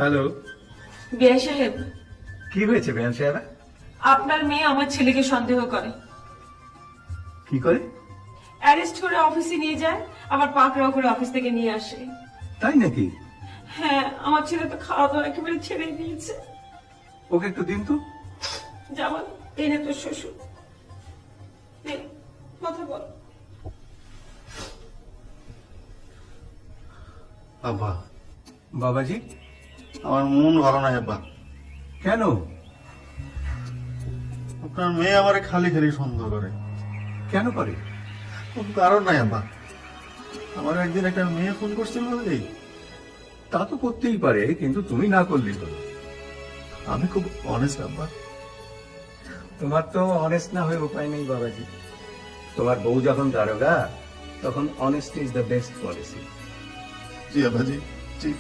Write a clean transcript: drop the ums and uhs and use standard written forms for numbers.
Hello. বিআই সাহেব, কি হয়েছে বেয়ান সাহেবা? আপনার মেয়ে আমার ছেলেকে সন্দেহ করে, কি করে? অ্যারেস্ট করে অফিসে নিয়ে যায়, আবার পাকড়াও করে অফিস থেকে নিয়ে আসে। তাই নাকি? হ্যাঁ, আমার ছেলে তো খাওয়া দাওয়া একেবারে ছেড়ে দিয়েছে। ওকে একটু দিন তো। জামাল, এনে তোর শ্বশুর, নে, কথা বল। আব্বা, বাবাজি, আমার মন ভালো নাই আব্বা। কেন? আপনার মেয়ে আমারে খালি খালি সন্দেহ করে। কেন করে? কোনো কারণ নাই আব্বা। আমার একদিন একটা মেয়ে ফোন করছিল, এই তা তো করতেই পারে, কিন্তু তুমি না করলি তো। আমি খুব অনেস্ট আব্বা। তোমার তো অনেস্ট না হয়ে উপায় নেই বাবাজি। তোমার বউ যখন দারোগা, তখন honesty is the best policy. জি আব্বাজি, জি।